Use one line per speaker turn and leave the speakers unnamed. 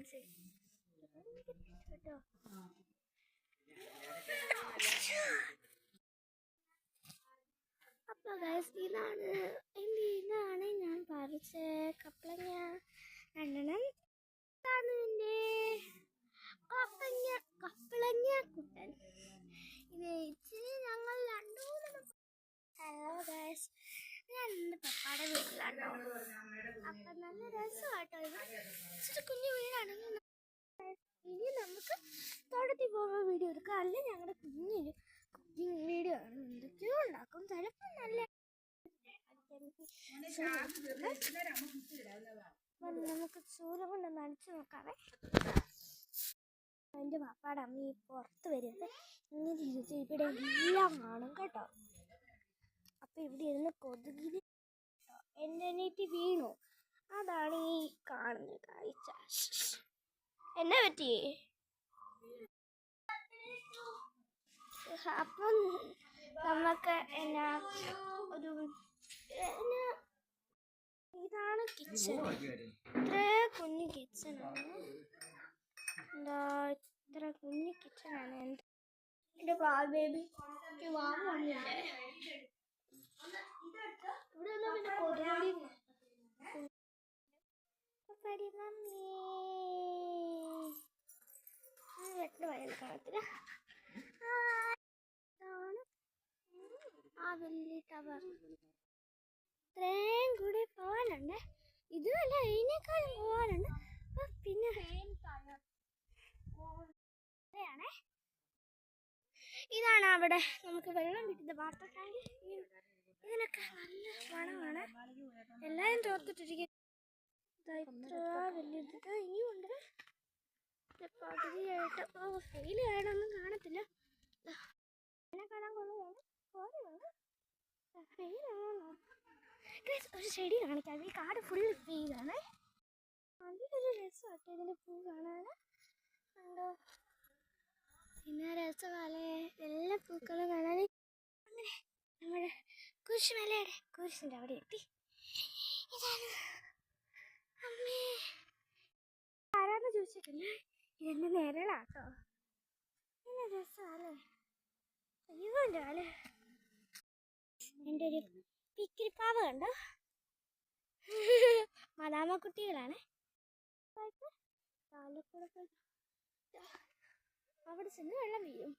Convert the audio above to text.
കാണിച്ചേ കേട്ടോ. അപ്പോൾ ഗൈസ് ഇതാണ് ഞാൻ പറിച്ച കപ്പളങ്ങ. രണ്ടെണ്ണം കപ്പളങ്ങ കുട്ടൻ. ഇത് ഇച്ചിരി ഞങ്ങൾ രണ്ടുമൂന്നെണ്ണം. ഹലോ ഗൈസ്, ഞാൻ എൻ്റെ പപ്പാടെ വീട്ടിലാട്ടോ. അപ്പം നല്ല രസമാട്ടോ. ഇത് ഇച്ചിരി കുഞ്ഞു വീടാണെങ്കിൽ ഇനി നമുക്ക് തോട്ടത്തിൽ പോകുമ്പോൾ വീഡിയോ എടുക്കാം. അല്ല ഞങ്ങളുടെ കുഞ്ഞൊരു കുക്കിംഗ് വീഡിയോ ആണ്. എന്തൊക്കെയോ ഉണ്ടാക്കും. ചിലപ്പോൾ നല്ല നമുക്ക് ചൂല കൊണ്ടൊന്ന് അടിച്ചു നോക്കാവേ. എൻ്റെ പാപ്പാടെ അമ്മ ഈ പുറത്ത് വരുന്നത് ഇങ്ങനെ ഇരുന്ന് ഇവിടെ എല്ലാം കാണും കേട്ടോ. അപ്പം ഇവിടെ ഇരുന്ന് കൊതുകിന് എൻ്റെ അനിയത്തി വീണു. അതാണ് ഈ കാണുന്ന കാഴ്ച. എന്നെ പറ്റി അപ്പം നമുക്ക് എന്നാ ഒരു ഇതാണ് കിച്ചൺ. ഇത്ര കുഞ്ഞു കിച്ചണാണ്. എന്താ ഇത്ര കുഞ്ഞു കിച്ചണാണ്. എൻ്റെ പ്രാവ് ബേബി വാങ്ങുന്നില്ലേ. ഇവിടെ ഒന്നും പിന്നെ കൊതുകുടി മമ്മി വെട്ട വയൽ കാണത്തില്ല. ഇതാണ് ആ വലിയ ടവർ. ഇത്രയും കൂടി പോകാനുണ്ട്. ഇതുമല്ല അതിനേക്കാളും പോകാനുണ്ട്. പിന്നെ ഇതാണ് അവിടെ നമുക്ക് വെള്ളം കിട്ടുന്ന വാട്ടർ ടാങ്ക്. ഇതിനൊക്കെ നല്ല മണമാണ്. എല്ലാവരും തോർത്തിട്ടിരിക്കും. ഇത്ര വലിയത് ഇനിയുണ്ട്. പകുതിയായിട്ട് ഫെയിൽ ആയിട്ടൊന്നും കാണത്തില്ല. എന്നെ കാണാൻ ഫെയിലാണോ? ഒരു ചെടി കാണിക്കാം. ഈ കാട് ഫുൾ ഫെയിലാണ്. നല്ലൊരു രസമാട്ടോ ഇതിൻ്റെ പൂ കാണാൻ. കണ്ടോ, പിന്നെ രസമല്ലേ എല്ലാ പൂക്കളും കാണാൻ. അങ്ങനെ നമ്മുടെ കുരിശുമലയുടെ കുരിശിൻ്റെ അവിടെ എത്തി. ഇതാണ് അമ്മേ. ആരാന്ന് ചോദിച്ചിട്ടില്ല. ഇതെൻ്റെ നിഴലാട്ടോ. നല്ല രസമല്ലേ. അയ്യോ എൻ്റെ ആള്. എൻ്റെ ഒരു പിക്കിരിപ്പാവ കണ്ടോ. മദാമ കുട്ടികളാണ്. അവിടെ ചെന്ന് വെള്ളം വീഴും.